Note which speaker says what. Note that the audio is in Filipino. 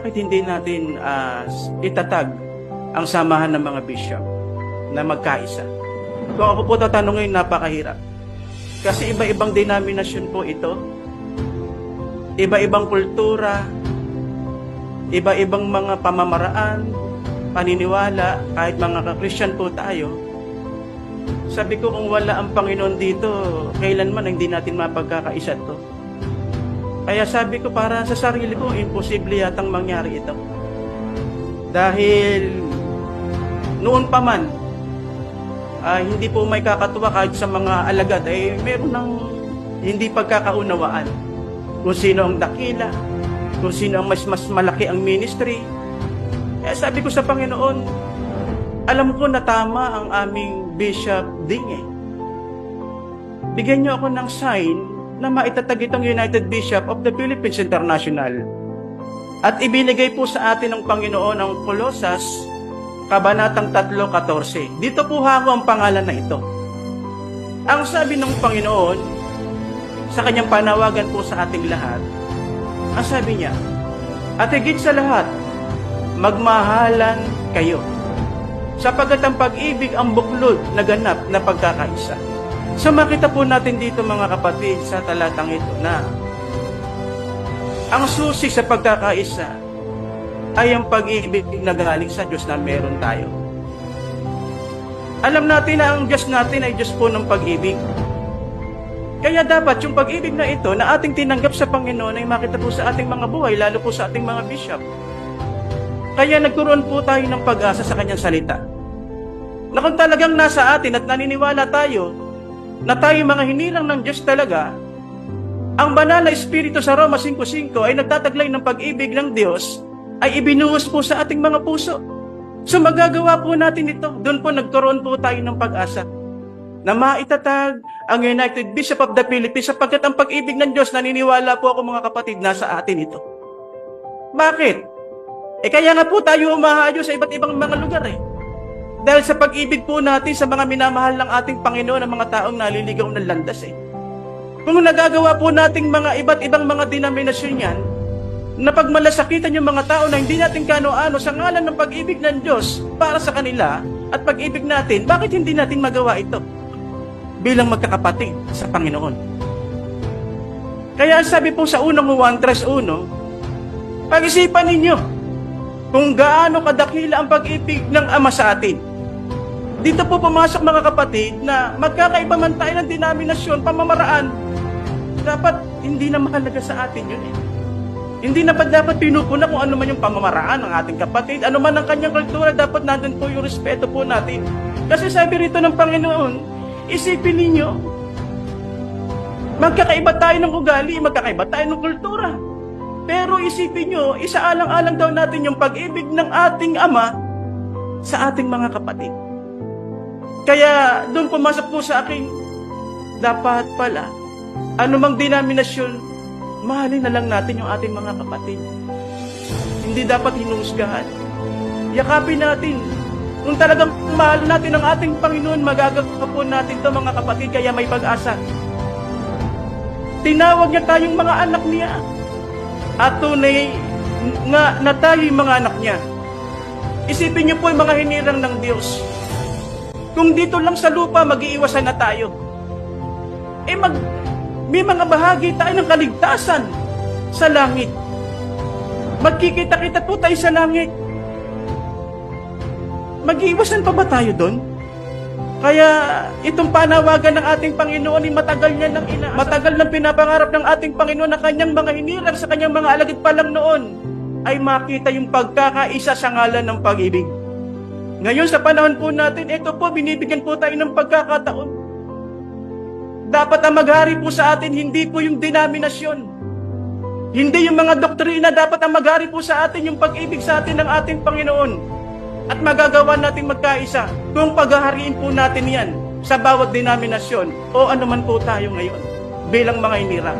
Speaker 1: bakit hindi natin itatag ang samahan ng mga bishop na magkaisa? Kung ako po tatanungin, napakahirap. Kasi iba-ibang denominasyon po ito, iba-ibang kultura, iba-ibang mga pamamaraan, paniniwala, kahit mga ka-Christian po tayo. Sabi ko, kung wala ang Panginoon dito, kailanman hindi natin mapagkakaisa to. Kaya sabi ko, para sa sarili ko, imposible yatang mangyari ito. Dahil noon pa man, hindi po may kakatuwa kahit sa mga alagad, meron ng hindi pagkakaunawaan. Kung sino ang dakila, kung sino ang mas malaki ang ministry. Kaya sabi ko sa Panginoon, alam ko na tama ang aming Bishop Ding. Bigyan niyo ako ng sign na maitatag itong United Bishop of the Philippines International. At ibinigay po sa atin ng Panginoon ang Kolosas, Kabanatang 3:14. Dito po hango ang pangalan na ito. Ang sabi ng Panginoon, sa kanyang panawagan po sa ating lahat, ang sabi niya, at higit sa lahat, magmahalan kayo, sapagkat ang pag-ibig ang buklod na ganap na pagkakaisa. So makita po natin dito mga kapatid sa talatang ito na ang susi sa pagkakaisa ay ang pag-ibig na galing sa Diyos na meron tayo. Alam natin na ang Diyos natin ay Diyos po ng pag-ibig. Kaya dapat yung pag-ibig na ito na ating tinanggap sa Panginoon ay makita po sa ating mga buhay, lalo po sa ating mga bishop. Kaya nagkaroon po tayo ng pag-asa sa kanyang salita. Na kung talagang nasa atin at naniniwala tayo na tayo mga hinilang ng Diyos talaga, ang banal na Espiritu sa Roma 5:5 ay nagtataglay ng pag-ibig ng Diyos ay ibinuhos po sa ating mga puso. So magagawa po natin ito. Doon po nagkaroon po tayo ng pag-asa na maitatag ang United Bishop of the Philippines sapagkat ang pag-ibig ng Diyos, naniniwala po ako mga kapatid, nasa atin ito. Bakit? Kaya nga po tayo umahayo sa iba't ibang mga lugar Dahil sa pag-ibig po natin sa mga minamahal ng ating Panginoon, ang mga taong naliligaw ng landas Kung nagagawa po nating mga iba't ibang mga denominasyon yan, na pagmalasakitan yung mga tao na hindi natin kano-ano sa ngalan ng pag-ibig ng Diyos para sa kanila at pag-ibig natin, bakit hindi natin magawa ito bilang magkakapatid sa Panginoon? Kaya sabi po sa unang Juan 3:1, pag-isipan ninyo kung gaano kadakila ang pag-ibig ng Ama sa atin. Dito po pumasok mga kapatid na magkakaiba man tayo ng denominasyon, pamamaraan, dapat hindi na mahalaga sa atin yun Hindi na pa dapat pinupuna kung ano man yung pamamaraan ng ating kapatid, ano man ang kanyang kultura, dapat nandun po yung respeto po natin. Kasi sabi rito ng Panginoon, isipin ninyo, magkakaiba tayo ng ugali, magkakaiba tayo ng kultura. Pero isipin nyo, isaalang-alang daw natin yung pag-ibig ng ating Ama sa ating mga kapatid. Kaya doon pumasok po sa akin, dapat pala, anumang denominasyon, mahalin na lang natin yung ating mga kapatid. Hindi dapat hinuhusgahan. Yakapin natin. Kung talagang mahal natin ang ating Panginoon, magagawa po natin ito mga kapatid, kaya may pag-asa. Tinawag niya tayong mga anak niya. At tunay nga na tayo'y mga anak niya. Isipin niyo po yung mga hinirang ng Diyos. Kung dito lang sa lupa, mag-iiwasan na tayo. May mga bahagi tayo ng kaligtasan sa langit. Magkikita-kita po tayo sa langit. Mag-iiwasan pa ba tayo doon? Kaya itong panawagan ng ating Panginoon ay matagal niya nang inaasa. Matagal nang pinapangarap ng ating Panginoon na kanyang mga hinirang sa kanyang mga alagad pa lang noon ay makita yung pagkakaisa sa ngalan ng pag-ibig. Ngayon sa panahon po natin, ito po, binibigyan po tayo ng pagkakataon. Dapat ang maghari po sa atin, hindi po yung denominasyon. Hindi yung mga doktrina, dapat ang maghari po sa atin yung pag-ibig sa atin ng ating Panginoon. At magagawa natin magkaisa kung paghahariin po natin yan sa bawat denominasyon o anuman po tayo ngayon bilang mga hinirang.